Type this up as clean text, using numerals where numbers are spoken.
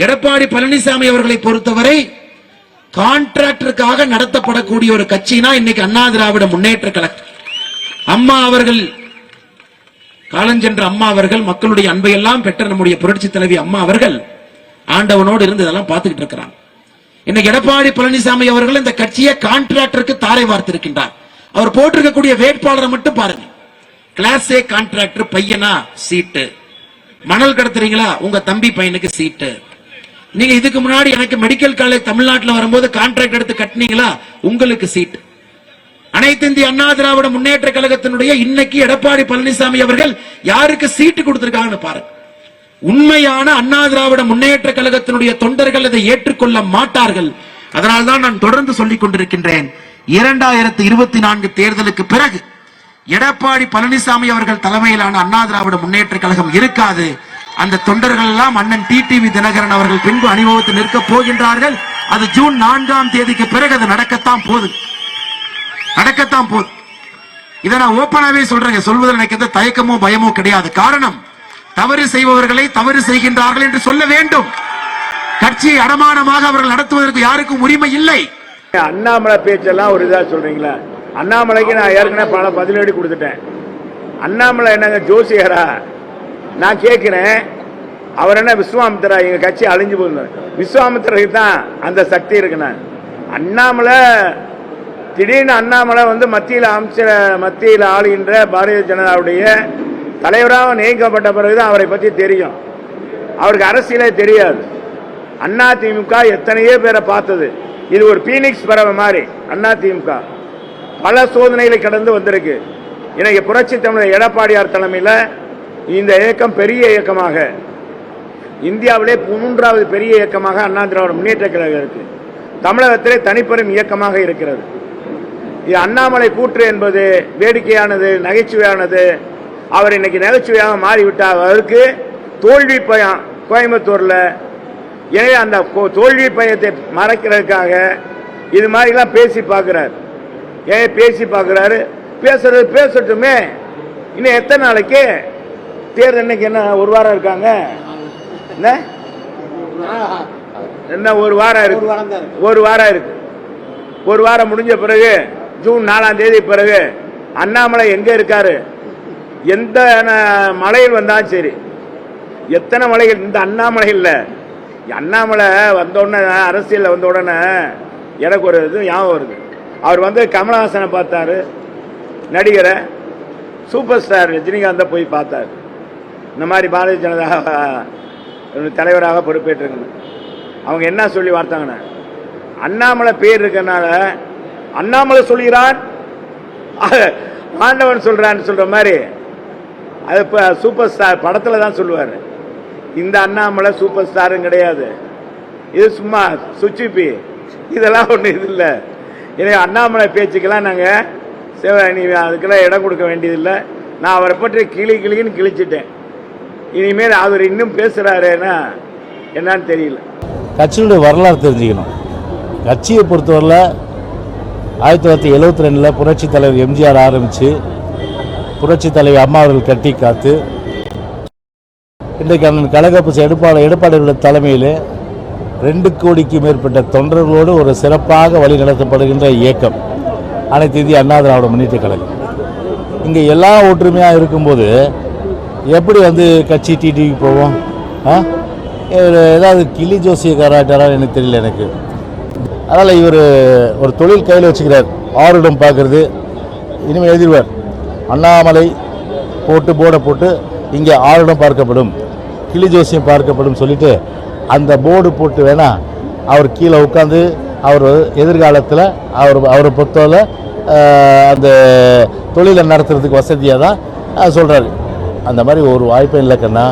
எடப்பாடி பழனிசாமி அவர்களை பொறுத்தவரை கான்ட்ராக்டருக்காக நடத்தப்படக்கூடிய ஒரு கட்சினா இன்னைக்கு அண்ணா திராவிட முன்னேற்ற கழகம். அம்மா அவர்கள், காலஞ்சென்ற அம்மா அவர்கள், மக்களுடைய அன்பை எல்லாம் பெற்ற நம்முடைய புரட்சி தலைவி அம்மா அவர்கள் ஆண்டவனோடு இருந்து இதெல்லாம் பார்த்துக்கிட்டு இருக்கிறாங்க. இன்னைக்கு எடப்பாடி பழனிசாமி அவர்கள் இந்த கட்சியை கான்ட்ராக்டருக்கு தாரை வார்த்திருக்கின்றார். அவர் போட்டிருக்கக்கூடிய வேட்பாளரை மட்டும் பாருங்க. கிளாஸ் ஏ கான்ட்ராக்டர் பையனா சீட்டு, மணல் கடத்துறீங்களா உங்க தம்பி பையனுக்கு சீட்டு. நீங்க இதுக்கு முன்னாடி எனக்கு மெடிக்கல் காலேஜ் தமிழ்நாட்டில் வரும்போது கான்ட்ராக்ட் எடுத்து கட்டினீங்களா உங்களுக்கு சீட்டு. அனைத்து இந்திய அண்ணா திராவிட முன்னேற்ற கழகத்தினுடைய இன்னைக்கு எடப்பாடி பழனிசாமி அவர்கள் யாருக்கு சீட்டு கொடுத்திருக்காங்கன்னு பாருங்க. உண்மையான அண்ணா திராவிட முன்னேற்ற கழகத்தினுடைய தொண்டர்கள் அதை ஏற்றுக்கொள்ள மாட்டார்கள். அதனால்தான் நான் தொடர்ந்து சொல்லிக் கொண்டிருக்கின்றேன், 2024 தேர்தலுக்கு பிறகு எடப்பாடி பழனிசாமி அவர்கள் தலைமையிலான அண்ணா திராவிட முன்னேற்ற கழகம் இருக்காது. அந்த தொண்டர்கள் எல்லாம் அண்ணன் டிடிவி தினகரன் அவர்கள் பின்பு அணிவகுத்து நிற்க போகின்றார்கள். அது ஜூன் 4ஆம் தேதிக்கு பிறகு அது நடக்கத்தான் போகுது. இதை நான் ஓப்பனாவே சொல்றேன். சொல்வதில் எனக்கு எந்த தயக்கமோ பயமோ கிடையாது. காரணம், தவறு செய்பவர்களை தவறு செய்கின்றார்கள் என்று சொல்ல வேண்டும். கட்சியை அடமானமாக அவர்கள் நடத்துவதற்கு யாருக்கும் உரிமை இல்லை. அண்ணாமலை பேச்செல்லாம் ஒரு இதா சொல்றீங்களா? அண்ணாமலைக்கு நான் ஏற்கனவே பல பதிலடி கொடுத்துட்டேன். அண்ணாமலை என்னங்க ஜோசியரா? நான் கேட்கிறேன், அவர் என்ன விஸ்வாமித்திரா? எங்க கட்சி அழிஞ்சு போயிருந்தார். விஸ்வாமித்திரருக்கு தான் அந்த சக்தி இருக்குண்ணா. அண்ணாமலை திடீர்னு அண்ணாமலை மத்தியில் ஆளுகின்ற பாரதிய ஜனதாவுடைய தலைவராக நியமிக்கப்பட்ட பிறகுதான் அவரை பற்றி தெரியும். அவருக்கு அரசியலே தெரியாது. அதிமுக எத்தனையோ பேரை பார்த்தது. இது ஒரு பீனிக்ஸ் பறவை மாதிரி. அதிமுக பல சோதனைகளை கடந்து வந்திருக்கு. இன்னைக்கு புரட்சி தமிழர் எடப்பாடியார் தலைமையில் இந்த இயக்கம் பெரிய இயக்கமாக, இந்தியாவிலே 3வது பெரிய இயக்கமாக அண்ணா திராவிட முன்னேற்ற கழகம் இருக்கு. தமிழகத்திலே தனிப்பெரும் இயக்கமாக இருக்கிறது. இது அண்ணாமலை கூற்று என்பது வேடிக்கையானது, நகைச்சுவையானது. அவர் இன்னைக்கு நகைச்சுவையாக மாறிவிட்டார். அவருக்கு தோல்வி பயம் கோயம்புத்தூர்ல. எனவே அந்த தோல்வி பயத்தை மறைக்கிறதுக்காக இது மாதிரிலாம் பேசி பார்க்கிறார். ஏன் பேசி பார்க்கிறாரு? பேசுறது பேசட்டுமே. இன்னும் எத்தனை நாளைக்கு தேர்தல்? இன்னைக்கு என்ன ஒரு வாரம் இருக்காங்க? என்ன ஒரு வாரம் இருக்கு? ஒரு வாரம் முடிஞ்ச பிறகு ஜூன் 4ஆம் தேதி பிறகு அண்ணாமலை எங்க இருக்காரு? எந்த மலையில் வந்தாலும் சரி, எத்தனை மலைகள், இந்த அண்ணாமலை இல்ல, அண்ணாமலை வந்த உடனே, அரசியல் வந்த உடனே எனக்கு ஒரு இது ஞாபகம் வருது. அவர் கமலஹாசனை பார்த்தாரு, நடிகரை, சூப்பர் ஸ்டார் ரஜினிகாந்தை போய் பார்த்தாரு. இந்த மாதிரி பாரதிய ஜனதா தலைவராக பொறுப்பேற்றிருக்கணும். அவங்க என்ன சொல்லி வார்த்தாங்கன்னா, அண்ணாமலை பேர் இருக்கனால அண்ணாமலை சொல்கிறான், ஆண்டவன் சொல்றான்னு சொல்ற மாதிரி. அது இப்ப சூப்பர் ஸ்டார் படத்துல தான் சொல்லுவாரு. இந்த அண்ணாமலை சூப்பர் ஸ்டாரும் கிடையாது. இது சும்மா சுச்சிப்பி. இதெல்லாம் ஒண்ணு இது இல்லை. எனவே அண்ணாமலை பேச்சுக்கெல்லாம் நாங்க அதுக்கெல்லாம் இடம் கொடுக்க வேண்டியதில்லை. நான் அவரை பற்றி கிளின்னு கிழிச்சிட்டேன். இனிமேல் அவர் இன்னும் பேசுறாருன்னா என்னன்னு தெரியல. கட்சியுடைய வரலாறு தெரிஞ்சுக்கணும். கட்சியை பொறுத்தவரையில் 1972 புரட்சி தலைவர் எம்ஜிஆர் ஆரம்பித்து புரட்சி தலைவர் அம்மா அவர்கள் கட்டி காத்து இன்றைக்கு அந்த கழக எடப்பாடியோட தலைமையில் 2 கோடிக்கு மேற்பட்ட தொண்டர்களோடு ஒரு சிறப்பாக வழி நடத்தப்படுகின்ற இயக்கம் அனைத்து இந்திய அண்ணா திராவிட முன்னேற்ற கழகம். இங்கே எல்லா ஒற்றுமையாக இருக்கும்போது எப்படி கட்சி டிடிவி போவோம்? ஏதாவது கிளி ஜோசிய காராட்டாரா எனக்கு தெரியல எனக்கு. அதனால் இவர் ஒரு தொழில் கையில் வச்சுக்கிறார். ஆருடம் பார்க்கறது. இனிமேல் எழுதிடுவார், அண்ணாமலை போர்டை போட்டு இங்கே ஆருடம் பார்க்கப்படும், கிளி ஜோசியம் பார்க்கப்படும் சொல்லிட்டு அந்த போர்டு போட்டு வேணா அவர் கீழே உட்காந்து அவர் எதிர்காலத்தில் அவரை பொறுத்தவரை அந்த தொழிலை நடத்துறதுக்கு வசதியாக தான் சொல்கிறாரு. அந்த மாதிரி ஒரு வாய்ப்பே இல்லை கண்ணா.